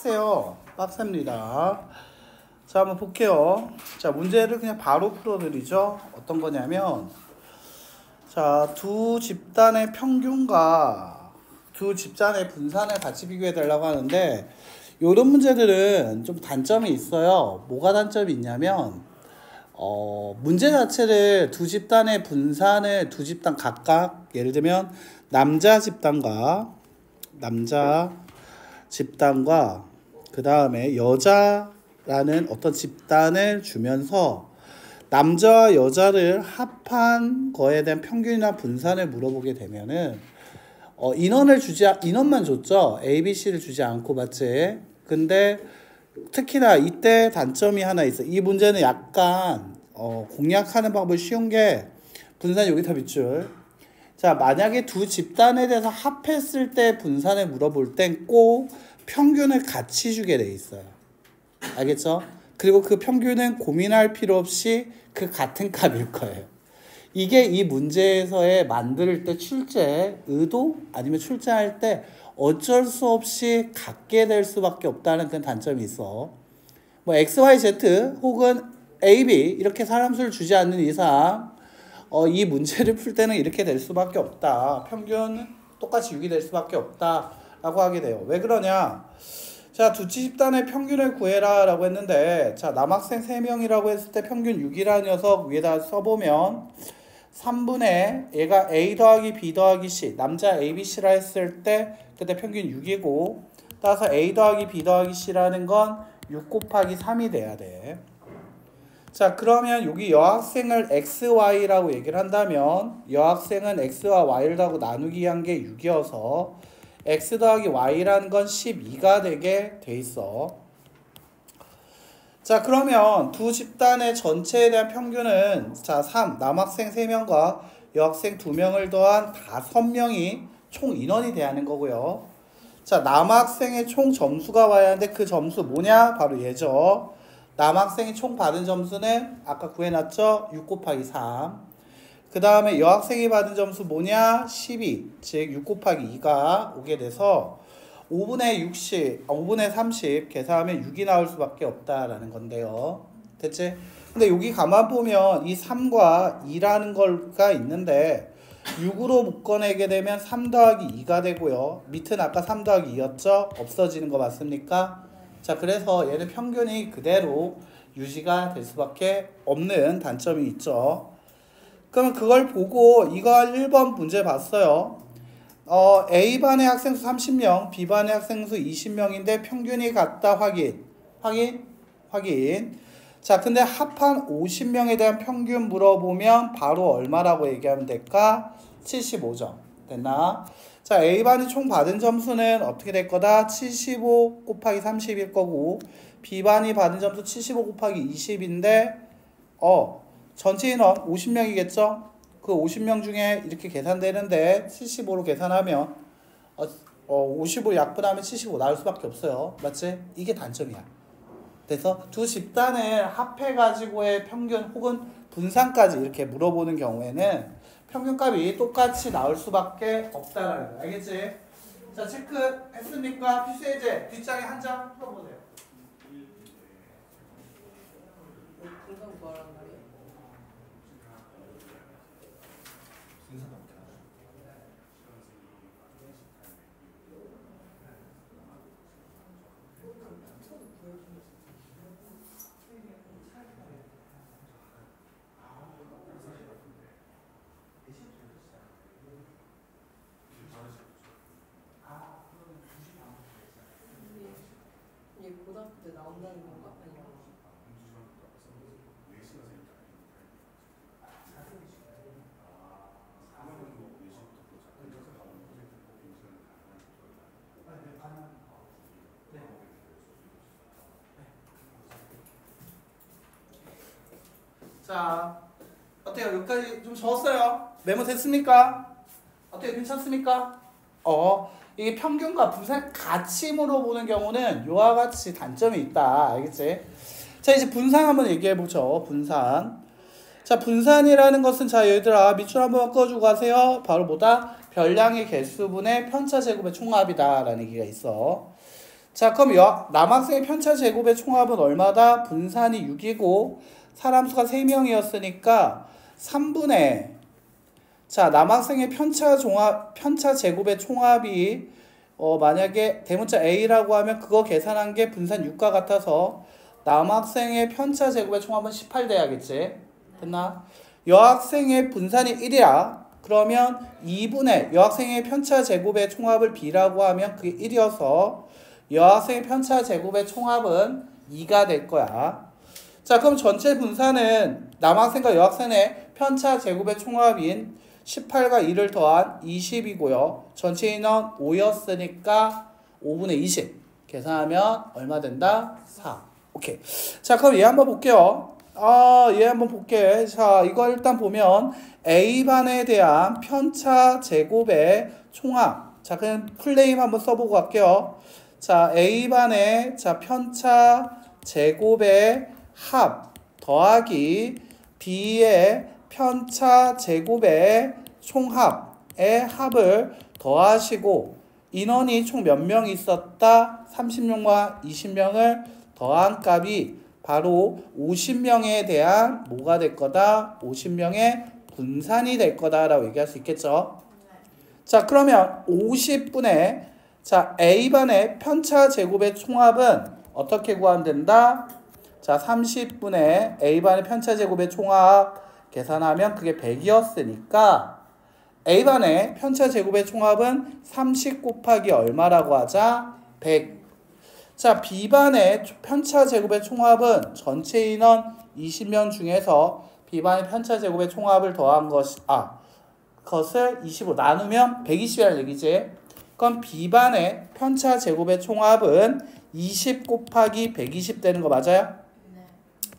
빡세요. 빡셉니다. 자, 한번 볼게요. 자, 문제를 그냥 바로 풀어드리죠. 어떤 거냐면, 자, 두 집단의 평균과 두 집단의 분산을 같이 비교해 달라고 하는데, 이런 문제들은 좀 단점이 있어요. 뭐가 단점이 있냐면, 문제 자체를 두 집단의 분산을 두 집단 각각, 예를 들면 남자 집단과 그 다음에 여자라는 어떤 집단을 주면서 남자와 여자를 합한 거에 대한 평균이나 분산을 물어보게 되면은 인원만 줬죠. A, B, C를 주지 않고, 맞지? 근데 특히나 이때 단점이 하나 있어. 이 문제는 약간 공략하는 방법이 쉬운 게 분산 여기 다 밑줄. 자, 만약에 두 집단에 대해서 합했을 때 분산을 물어볼 땐 꼭 평균을 같이 주게 돼 있어요. 알겠죠? 그리고 그 평균은 고민할 필요 없이 그 같은 값일 거예요. 이게 이 문제에서의 만들 때 출제 의도 아니면 출제할 때 어쩔 수 없이 갖게 될 수밖에 없다는 그런 단점이 있어. 뭐 X, Y, Z 혹은 A, B 이렇게 사람 수를 주지 않는 이상 이 문제를 풀 때는 이렇게 될 수밖에 없다. 평균 똑같이 6이 될 수밖에 없다라고 하게 돼요. 왜 그러냐? 자, 두 집단의 평균을 구해라 라고 했는데, 자, 남학생 3명이라고 했을 때 평균 6이라는 녀석 위에다 써보면 3분의 얘가 A 더하기 B 더하기 C, 남자 A, B, C라 했을 때 그때 평균 6이고, 따라서 A 더하기 B 더하기 C라는 건 6 곱하기 3이 돼야 돼. 자, 그러면 여기 여학생을 X, Y라고 얘기를 한다면 여학생은 X와 Y를 하고 나누기 한 게 6이어서 X 더하기 Y라는 건 12가 되게 돼 있어. 자, 그러면 두 집단의 전체에 대한 평균은 자, 3, 남학생 3명과 여학생 2명을 더한 5명이 총 인원이 돼야 하는 거고요. 자, 남학생의 총 점수가 와야 하는데 그 점수 뭐냐? 바로 얘죠. 남학생이 총 받은 점수는 아까 구해놨죠? 6 곱하기 3. 그 다음에 여학생이 받은 점수 뭐냐? 12. 즉 6 곱하기 2가 오게 돼서 5분의 30 계산하면 6이 나올 수밖에 없다라는 건데요. 됐지? 근데 여기 가만 보면 이 3과 2라는 거가 있는데 6으로 묶어내게 되면 3 더하기 2가 되고요. 밑은 아까 3 더하기 2였죠? 없어지는 거 맞습니까? 자, 그래서 얘는 평균이 그대로 유지가 될 수밖에 없는 단점이 있죠. 그러면 그걸 보고 이거 1번 문제 봤어요. A반의 학생 수 30명, B반의 학생 수 20명인데 평균이 같다. 확인. 자, 근데 합한 50명에 대한 평균 물어보면 바로 얼마라고 얘기하면 될까? 75점. 됐나? 자, A반이 총 받은 점수는 어떻게 될 거다? 75 곱하기 30일 거고, B반이 받은 점수 75 곱하기 20인데, 전체 인원 50명이겠죠? 그 50명 중에 이렇게 계산되는데 75로 계산하면 55 약분하면 75 나올 수밖에 없어요. 맞지? 이게 단점이야. 그래서 두 집단을 합해가지고의 평균 혹은 분산까지 이렇게 물어보는 경우에는 평균값이 똑같이 나올 수밖에 없다라는 거. 알겠지? 자, 체크했습니까? 필수예제 뒷장에 한 장 풀어보세요. 분산 뭐란 말이에요? 이게 고등학교 때 나온다는 건가? 아니면 자, 어때요? 여기까지 좀 적었어요? 메모 됐습니까? 어때요? 괜찮습니까? 이게 평균과 분산 같이 물어보는 경우는 이와 같이 단점이 있다. 알겠지? 자, 이제 분산 한번 얘기해보죠. 분산. 자, 분산이라는 것은 자, 얘들아 밑줄 한번 꺼주고 가세요. 바로 뭐다? 별량의 개수분의 편차 제곱의 총합이다 라는 얘기가 있어. 자, 그럼 남학생의 편차 제곱의 총합은 얼마다? 분산이 6이고 사람 수가 3명이었으니까 3분의 자, 남학생의 편차 제곱의 총합이 만약에 대문자 A라고 하면 그거 계산한 게 분산 6과 같아서 남학생의 편차 제곱의 총합은 18 돼야겠지. 됐나? 여학생의 분산이 1이야. 그러면 2분의 여학생의 편차 제곱의 총합을 B라고 하면 그게 1이어서 여학생의 편차 제곱의 총합은 2가 될 거야. 자, 그럼 전체 분산은 남학생과 여학생의 편차 제곱의 총합인 18과 2를 더한 20이고요. 전체 인원 5였으니까 5분의 20. 계산하면 얼마 된다? 4. 오케이. 자, 그럼 얘 한번 볼게요. 얘 한번 볼게. 자, 이거 일단 보면 A반에 대한 편차 제곱의 총합. 자, 그냥 풀네임 한번 써보고 갈게요. 자, A반의 편차 제곱의 합 더하기 B의 편차 제곱의 총합의 합을 더하시고 인원이 총 몇 명 있었다? 30명과 20명을 더한 값이 바로 50명에 대한 뭐가 될 거다? 50명의 분산이 될 거다라고 얘기할 수 있겠죠. 자, 그러면 50분의 A반의 편차 제곱의 총합은 어떻게 구하면 된다? 자, 30분의 A반의 편차 제곱의 총합 계산하면 그게 100이었으니까 A반의 편차 제곱의 총합은 30 곱하기 얼마라고 하자? 100. 자, B반의 편차 제곱의 총합은 전체 인원 20명 중에서 B반의 편차 제곱의 총합을 더한 그것을 20으로 나누면 120이라는 얘기지. 그럼 B반의 편차 제곱의 총합은 20 곱하기 120 되는 거 맞아요? 네.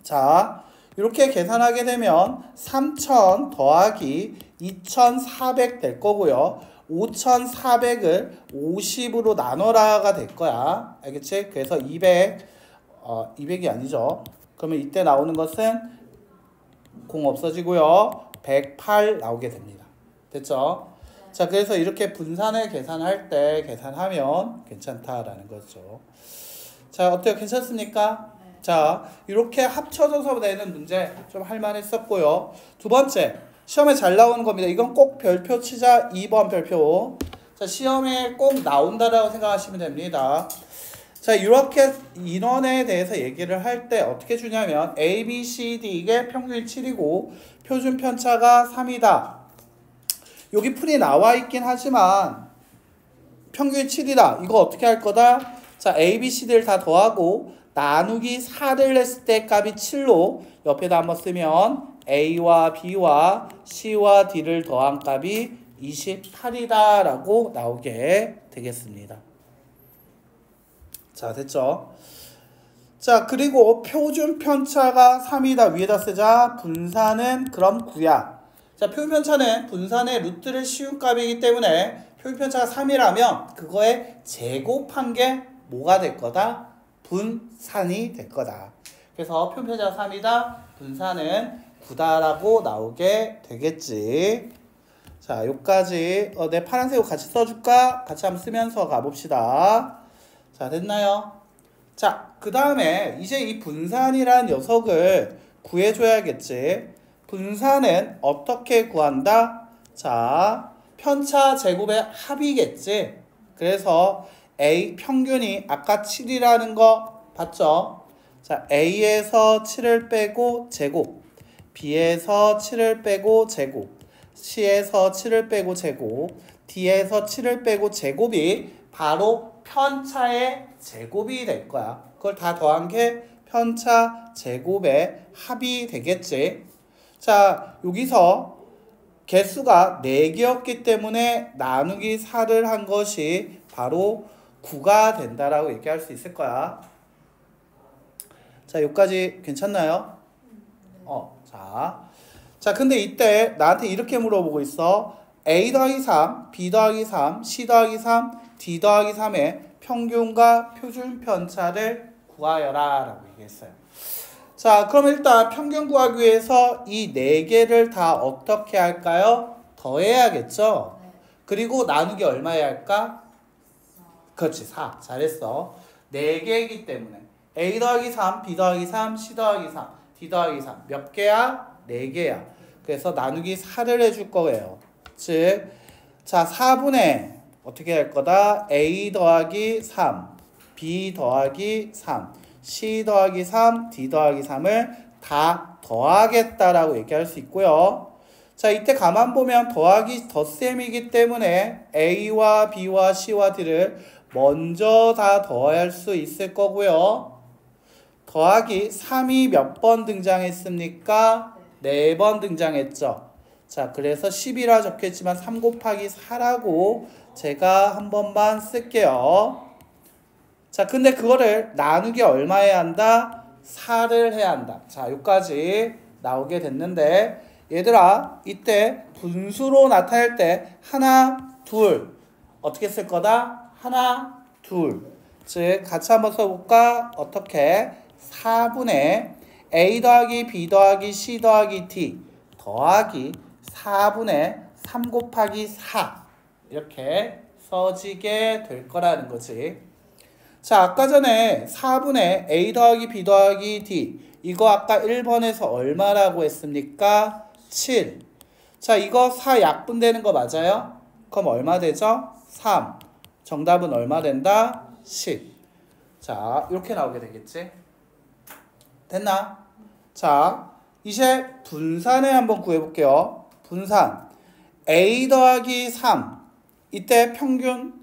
자, 이렇게 계산하게 되면 3000 더하기 2400 될 거고요. 5400을 50으로 나눠라가 될 거야. 알겠지? 그래서 200이 아니죠. 그러면 이때 나오는 것은 0 없어지고요. 108 나오게 됩니다. 됐죠? 자, 그래서 이렇게 분산을 계산할 때 계산하면 괜찮다라는 거죠. 자, 어때요? 괜찮습니까? 네. 자, 이렇게 합쳐져서 내는 문제 좀 할만했었고요. 두 번째, 시험에 잘 나오는 겁니다. 이건 꼭 별표 치자. 2번 별표. 자, 시험에 꼭 나온다라고 생각하시면 됩니다. 자, 이렇게 인원에 대해서 얘기를 할 때 어떻게 주냐면 A, B, C, D 이게 평균이 7이고 표준 편차가 3이다. 여기 풀이 나와 있긴 하지만 평균이 7이다. 이거 어떻게 할 거다? 자, A, B, C, D를 다 더하고 나누기 4를 냈을 때 값이 7로 옆에다 한번 쓰면 A와 B와 C와 D를 더한 값이 28이다 라고 나오게 되겠습니다. 자, 됐죠? 자, 그리고 표준 편차가 3이다. 위에다 쓰자. 분산은 그럼 9야. 자, 표준 편차는 분산의 루트를 씌운 값이기 때문에 표준 편차가 3이라면 그거에 제곱한 게 뭐가 될 거다? 분산이 될 거다. 그래서 표준 편차가 3이다. 분산은 9다라고 나오게 되겠지. 자, 여기까지 내 파란색으로 같이 써줄까? 같이 한번 쓰면서 가봅시다. 자, 됐나요? 자, 그 다음에 이제 이 분산이라는 녀석을 구해줘야겠지. 분산은 어떻게 구한다? 자, 편차 제곱의 합이겠지. 그래서 A 평균이 아까 7이라는 거 봤죠? 자, A에서 7을 빼고 제곱, B에서 7을 빼고 제곱, C에서 7을 빼고 제곱, D에서 7을 빼고 제곱이 바로 편차의 제곱이 될 거야. 그걸 다 더한 게 편차 제곱의 합이 되겠지. 자, 여기서 개수가 4개였기 때문에 나누기 4를 한 것이 바로 9가 된다라고 얘기할 수 있을 거야. 자, 여기까지 괜찮나요? 자, 근데 이때 나한테 이렇게 물어보고 있어. A 더하기 3, B 더하기 3, C 더하기 3, D 더하기 3의 평균과 표준 편차를 구하여라 라고 얘기했어요. 자, 그럼 일단 평균 구하기 위해서 이 4개를 다 어떻게 할까요? 더해야겠죠? 그리고 나누기 얼마 해야 할까? 그렇지, 4. 잘했어. 4개이기 때문에 A 더하기 3, B 더하기 3, C 더하기 3, D 더하기 3 몇 개야? 4개야. 그래서 나누기 4를 해줄 거예요. 즉, 자 4분의 어떻게 할 거다? A 더하기 3, B 더하기 3, C 더하기 3, D 더하기 3을 다 더하겠다라고 얘기할 수 있고요. 자, 이때 가만 보면 더하기 덧셈이기 때문에 A와 B와 C와 D를 먼저 다 더할 수 있을 거고요. 더하기 3이 몇 번 등장했습니까? 4번 등장했죠. 자, 그래서 10이라 적혀있지만 3 곱하기 4라고 제가 한 번만 쓸게요. 자, 근데 그거를 나누기 얼마 해야 한다? 4를 해야 한다. 자, 여기까지 나오게 됐는데 얘들아, 이때 분수로 나타낼 때 하나, 둘 어떻게 쓸 거다? 하나, 둘. 즉, 같이 한번 써볼까? 어떻게? 4분의 A 더하기 B 더하기 C 더하기 D 더하기 4분의 3 곱하기 4 이렇게 써지게 될 거라는 거지. 자, 아까 전에 4분의 A 더하기 B 더하기 D 이거 아까 1번에서 얼마라고 했습니까? 7. 자, 이거 4 약분되는 거 맞아요? 그럼 얼마 되죠? 3. 정답은 얼마 된다? 10. 자, 이렇게 나오게 되겠지? 됐나? 자, 이제 분산을 한번 구해볼게요. 분산 A 더하기 3 이때 평균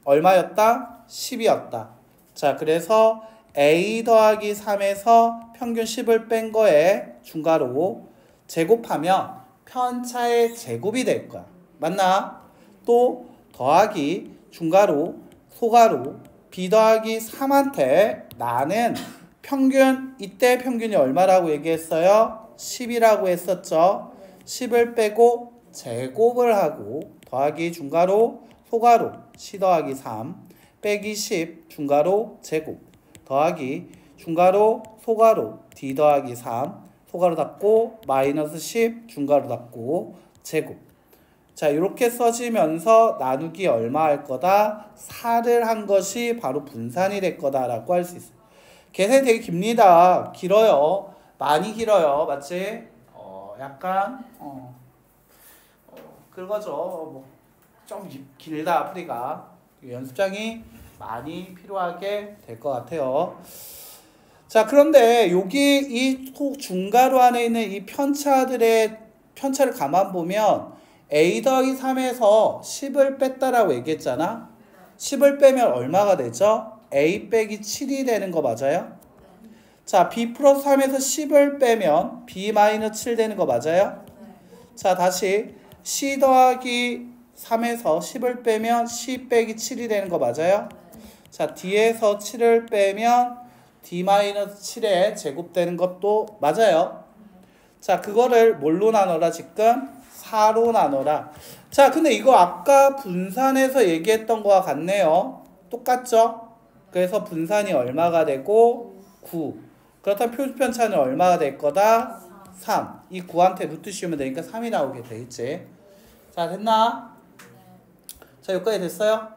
얼마였다? 10이었다. 자, 그래서 A 더하기 3에서 평균 10을 뺀 거에 중괄호 제곱하면 편차의 제곱이 될 거야. 맞나? 또 더하기 중괄호 소괄호 B 더하기 3한테 나는 평균 이때 평균이 얼마라고 얘기했어요? 10이라고 했었죠. 10을 빼고 제곱을 하고 더하기 중괄호 소괄호 C 더하기 3 빼기 10 중괄호 제곱 더하기 중괄호 소괄호 D 더하기 3 소괄호 닫고 마이너스 10 중괄호 닫고 제곱. 자, 이렇게 써지면서 나누기 얼마 할 거다? 4를 한 것이 바로 분산이 될 거다라고 할 수 있어요. 계산이 되게 깁니다. 길어요. 많이 길어요. 맞지? 약간 그거죠. 뭐 좀 길다 풀이가. 연습장이 많이 필요하게 될 것 같아요. 자, 그런데 여기 이 중괄호 안에 있는 이 편차들의 편차를 가만 보면 A 더하기 3에서 10을 뺐다라고 얘기했잖아. 10을 빼면 얼마가 되죠? A 빼기 7이 되는 거 맞아요? 자, B 플러스 3에서 10을 빼면 B 마이너스 7 되는 거 맞아요? 자, 다시 C 더하기 3에서 10을 빼면 C 빼기 7이 되는 거 맞아요? 자, D에서 7을 빼면 D 마이너스 7에 제곱되는 것도 맞아요. 자, 그거를 뭘로 나눠라 지금? 4로 나눠라. 자, 근데 이거 아까 분산해서 얘기했던 거와 같네요. 똑같죠? 그래서 분산이 얼마가 되고 9. 그렇다면 표준편차는 얼마가 될 거다? 3. 이 9한테 루트 씌우면 되니까 3이 나오게 되겠지. 자, 됐나? 자, 여기까지 됐어요?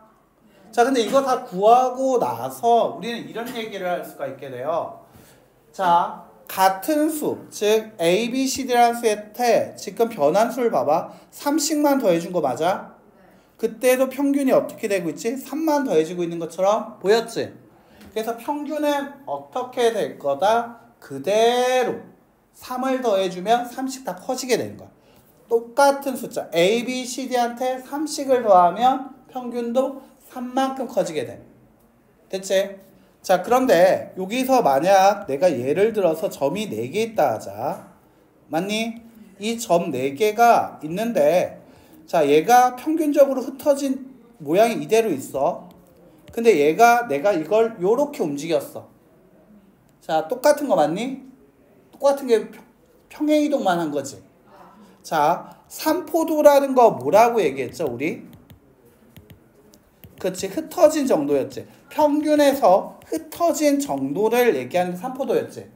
자, 근데 이거 다 구하고 나서 우리는 이런 얘기를 할 수가 있게 돼요. 자, 같은 수, 즉 A, B, C, D라는 수한테 지금 변환수를 봐봐. 3씩만 더해준 거 맞아? 그때도 평균이 어떻게 되고 있지? 3만 더해지고 있는 것처럼 보였지? 그래서 평균은 어떻게 될 거다? 그대로 3을 더해주면 3씩 다 커지게 되는 거야. 똑같은 숫자 A, B, C, D한테 3씩을 더하면 평균도 3만큼 커지게 돼. 됐지? 자, 그런데 여기서 만약 내가 예를 들어서 점이 4개 있다 하자. 맞니? 이 점 4개가 있는데 자, 얘가 평균적으로 흩어진 모양이 이대로 있어. 근데 내가 이걸 요렇게 움직였어. 자, 똑같은 거 맞니? 똑같은 게 평행이동만 한 거지. 자, 삼포도라는 거 뭐라고 얘기했죠, 우리? 그치, 흩어진 정도였지. 평균에서 흩어진 정도를 얘기하는 게 삼포도였지.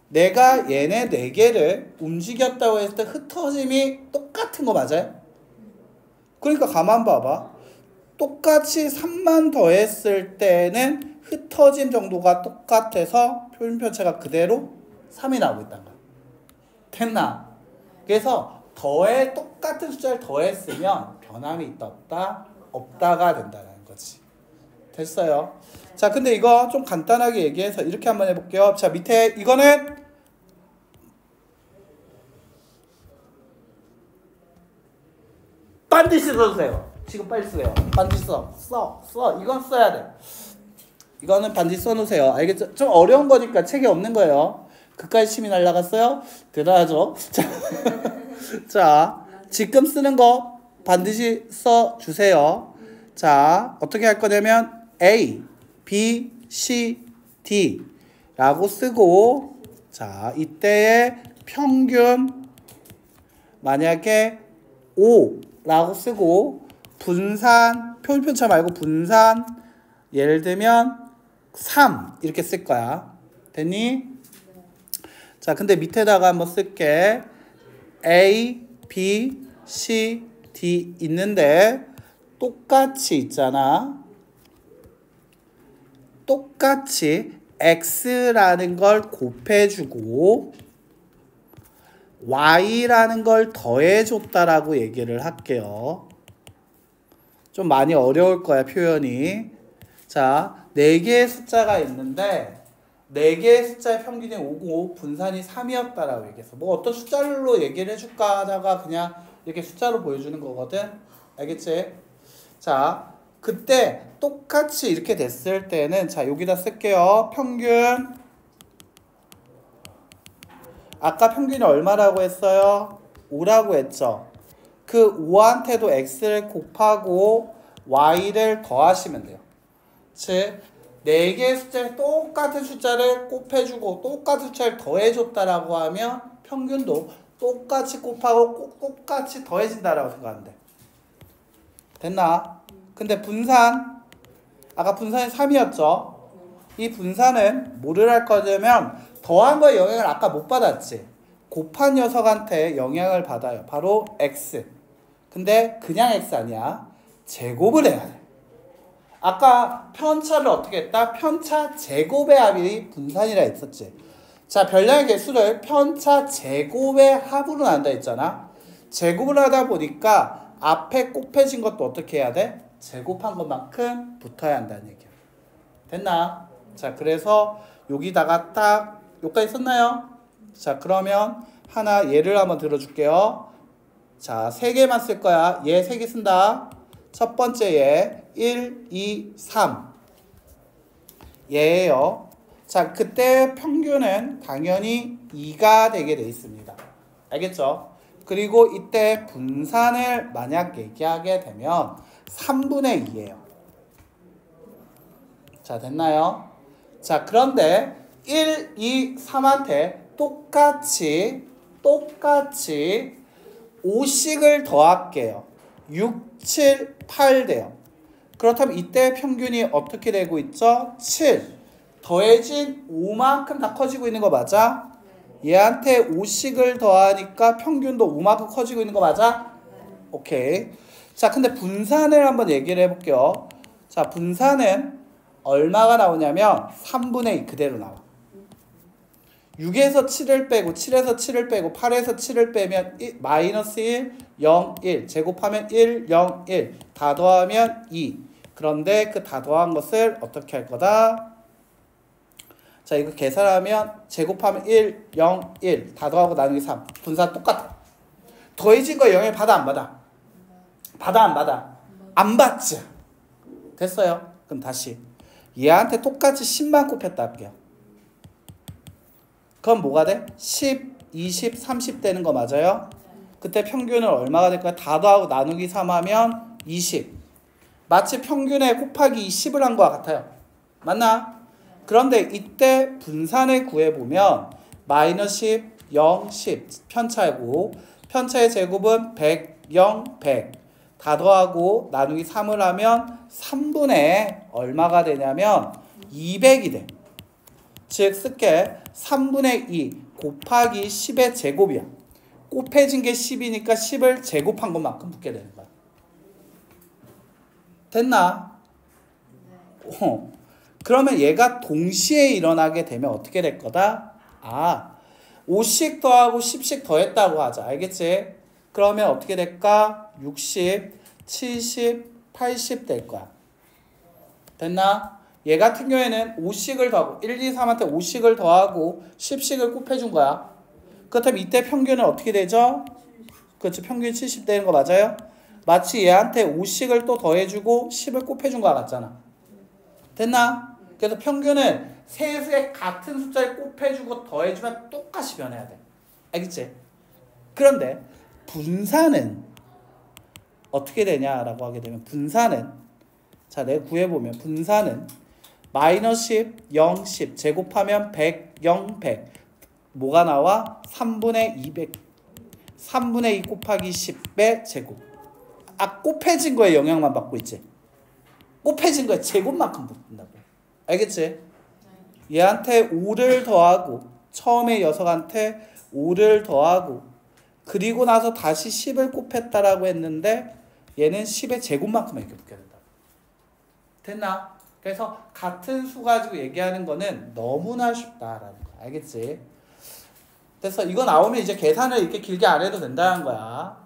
내가 얘네 4개를 움직였다고 했을 때 흩어짐이 똑같은 거 맞아요? 그러니까 가만 봐봐. 똑같이 3만 더했을 때는 흩어짐 정도가 똑같아서 표준편차가 그대로 3이 나오고 있다는 거야. 됐나? 그래서 똑같은 숫자를 더했으면 변함이 있다 없다? 없다가 된다는 거지. 됐어요? 자, 근데 이거 좀 간단하게 얘기해서 이렇게 한번 해볼게요. 자, 밑에 이거는 반드시 써주세요. 지금 빨리 쓰세요. 반드시 써. 이건 써야 돼. 이거는 반드시 써놓으세요. 알겠죠? 좀 어려운 거니까 책에 없는 거예요. 그까지 침이 날라갔어요? 대단하죠? 자, 자, 지금 쓰는 거 반드시 써주세요. 자, 어떻게 할 거냐면 A, B, C, D 라고 쓰고, 자, 이때의 평균 만약에 5 라고 쓰고, 분산, 표준편차 말고 분산, 예를 들면 3 이렇게 쓸 거야. 됐니? 자, 근데 밑에다가 한번 쓸게. A, B, C, D 있는데 똑같이 있잖아. 똑같이 X라는 걸 곱해주고 Y라는 걸 더해줬다라고 얘기를 할게요. 좀 많이 어려울 거야, 표현이. 자, 4개의 숫자가 있는데 4개의 숫자의 평균이 5고 분산이 3이었다라고 얘기했어. 뭐 어떤 숫자로 얘기를 해줄까 하다가 그냥 이렇게 숫자로 보여주는 거거든. 알겠지? 자, 그때 똑같이 이렇게 됐을 때는, 자, 여기다 쓸게요. 평균. 아까 평균이 얼마라고 했어요? 5라고 했죠. 그 5한테도 x를 곱하고 y를 더하시면 돼요. 즉 4개의 숫자에 똑같은 숫자를 곱해주고 똑같은 숫자를 더해줬다라고 하면 평균도 똑같이 곱하고 똑같이 더해진다라고 생각하면 돼. 됐나? 근데 분산, 아까 분산이 3이었죠? 이 분산은 뭐를 할 거냐면 더한 거에 영향을 아까 못 받았지? 곱한 녀석한테 영향을 받아요. 바로 x. 근데 그냥 x 아니야. 제곱을 해야 돼. 아까 편차를 어떻게 했다? 편차 제곱의 합이 분산이라 했었지. 자, 별량의 개수를 편차 제곱의 합으로 나눈다 했잖아. 제곱을 하다 보니까 앞에 곱해진 것도 어떻게 해야 돼? 제곱한 것만큼 붙어야 한다는 얘기야. 됐나? 자, 그래서 여기다가 딱 여기까지 썼나요? 자, 그러면 하나 예를 한번 들어줄게요. 자, 3개만 쓸 거야. 얘 3개 쓴다. 첫 번째 얘 1, 2, 3 얘예요. 자, 그때 평균은 당연히 2가 되게 돼 있습니다. 알겠죠? 그리고 이때 분산을 만약 얘기하게 되면 3분의 2예요. 자, 됐나요? 자, 그런데 1, 2, 3한테 똑같이 5씩을 더할게요. 6, 7, 8 돼요. 그렇다면 이때 평균이 어떻게 되고 있죠? 7. 더해진 5만큼 다 커지고 있는 거 맞아? 얘한테 5씩을 더하니까 평균도 5만큼 커지고 있는 거 맞아? 오케이. 자, 근데 분산을 한번 얘기를 해볼게요. 자, 분산은 얼마가 나오냐면 3분의 2 그대로 나와. 6에서 7을 빼고 7에서 7을 빼고 8에서 7을 빼면 마이너스 1, 0, 1 제곱하면 1, 0, 1 다 더하면 2. 그런데 그 다 더한 것을 어떻게 할 거다? 자, 이거 계산하면 제곱하면 1, 0, 1 다 더하고 나누기 3 분산 똑같아. 더해진 거 영향 받아 안 받아? 받아 안 받아? 안 받지. 됐어요? 그럼 다시 얘한테 똑같이 10만 곱했다 할게요. 그럼 뭐가 돼? 10, 20, 30 되는 거 맞아요? 그때 평균은 얼마가 될까요? 다 더하고 나누기 3 하면 20. 마치 평균에 곱하기 20을 한 것 같아요. 맞나? 그런데 이때 분산을 구해보면 마이너스 10, 0, 10 편차이고 편차의 제곱은 100, 0, 100 다 더하고 나누기 3을 하면 3분의 얼마가 되냐면 200이 돼. 즉 쓸게 3분의 2 곱하기 10의 제곱이야. 곱해진 게 10이니까 10을 제곱한 것만큼 붙게 되는 거야. 됐나? 그러면 얘가 동시에 일어나게 되면 어떻게 될 거다? 5씩 더하고 10씩 더했다고 하자. 알겠지? 그러면 어떻게 될까? 60, 70, 80 될 거야. 됐나? 얘 같은 경우에는 5씩을 더하고 1, 2, 3한테 5씩을 더하고 10씩을 곱해준 거야. 그렇다면 이때 평균은 어떻게 되죠? 그렇죠. 평균이 70 되는 거 맞아요? 마치 얘한테 5씩을 또 더해주고 10을 곱해준 거 같잖아. 됐나? 그래서 평균은 세수의 같은 숫자를 곱해주고 더해주면 똑같이 변해야 돼. 알겠지? 그런데 분산은 어떻게 되냐라고 하게 되면 분산은 자, 내가 구해보면 분산은 마이너스 10, 0, 10 제곱하면 100, 0, 100 뭐가 나와? 3분의 200 3분의 2 곱하기 10배 제곱. 곱해진 거에 영향만 받고 있지. 곱해진 거에 제곱만큼 붙는다고. 알겠지? 얘한테 5를 더하고 처음에 녀석한테 5를 더하고 그리고 나서 다시 10을 곱했다라고 했는데 얘는 10의 제곱만큼 이렇게 붙게 된다. 됐나? 그래서 같은 수 가지고 얘기하는 거는 너무나 쉽다라는 거야. 알겠지? 그래서 이거 나오면 이제 계산을 이렇게 길게 안 해도 된다는 거야.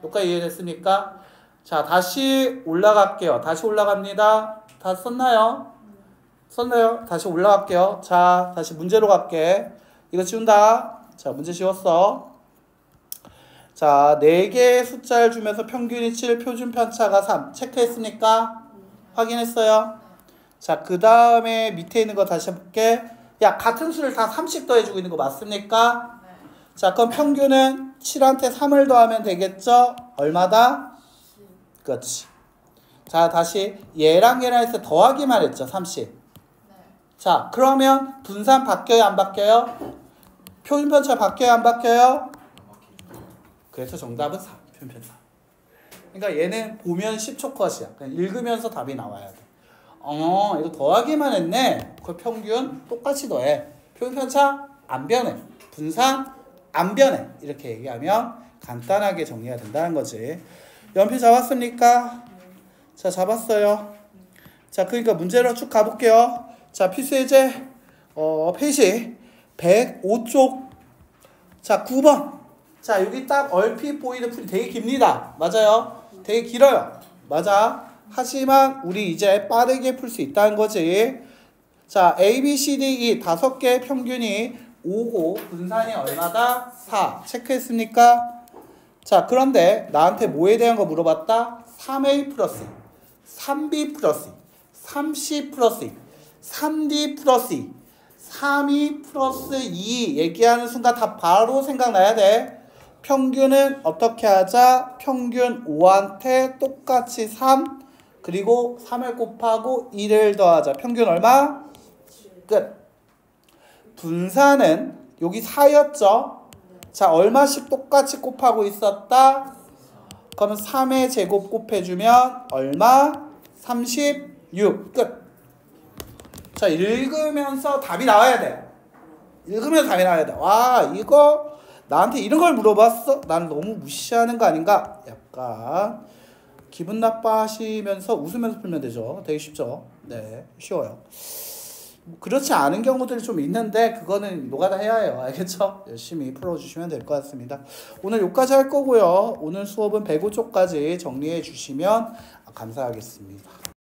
여기까지 이해됐습니까? 자, 다시 올라갈게요. 다시 올라갑니다. 다 썼나요? 썼나요? 다시 올라갈게요. 자, 다시 문제로 갈게. 이거 지운다. 자, 문제 지웠어. 자, 4개의 숫자를 주면서 평균이 7, 표준 편차가 3. 체크했습니까? 확인했어요? 자, 그 다음에 밑에 있는 거 다시 해볼게. 야, 같은 수를 다 3씩 더해주고 있는 거 맞습니까? 네. 자, 그럼 평균은 7한테 3을 더하면 되겠죠? 얼마다? 그렇지. 자, 다시 얘랑 얘랑 해서 더하기만 했죠. 30. 네. 자, 그러면 분산 바뀌어요? 안 바뀌어요? 표준 편차 바뀌어요? 안 바뀌어요? 그래서 정답은 4. 표준 편차. 그러니까 얘는 보면 10초 컷이야. 그냥 읽으면서 답이 나와야 돼. 이거 더하기만 했네. 그 평균 똑같이 더해. 표준 편차 안 변해. 분산 안 변해. 이렇게 얘기하면 간단하게 정리가 된다는 거지. 연필 잡았습니까? 자, 잡았어요. 자, 그러니까 문제로 쭉 가볼게요. 자, 필수예제 페이지 105쪽. 자, 9번. 자, 여기 딱 얼핏 보이는 풀이 되게 깁니다. 맞아요? 되게 길어요. 맞아. 하지만 우리 이제 빠르게 풀 수 있다는 거지. 자, A, B, C, D, E 5개의 평균이 5고 분산이 얼마다? 4. 체크했습니까? 자, 그런데 나한테 뭐에 대한 거 물어봤다? 3A 플러스 3B 플러스 3C 플러스 3D 플러스 3E 플러스 2 얘기하는 순간 다 바로 생각나야 돼. 평균은 어떻게 하자? 평균 5한테 똑같이 3 그리고 3을 곱하고 2를 더하자. 평균 얼마? 끝. 분산은 여기 4였죠? 자, 얼마씩 똑같이 곱하고 있었다? 그러면 3의 제곱 곱해주면 얼마? 36. 끝. 자, 읽으면서 답이 나와야 돼. 읽으면서 답이 나와야 돼. 와, 이거 나한테 이런 걸 물어봤어? 나는 너무 무시하는 거 아닌가? 약간 기분 나빠하시면서 웃으면서 풀면 되죠. 되게 쉽죠? 네, 쉬워요. 그렇지 않은 경우들이 좀 있는데 그거는 노가다 해야 해요. 알겠죠? 열심히 풀어주시면 될 것 같습니다. 오늘 여기까지 할 거고요. 오늘 수업은 105쪽까지 정리해 주시면 감사하겠습니다.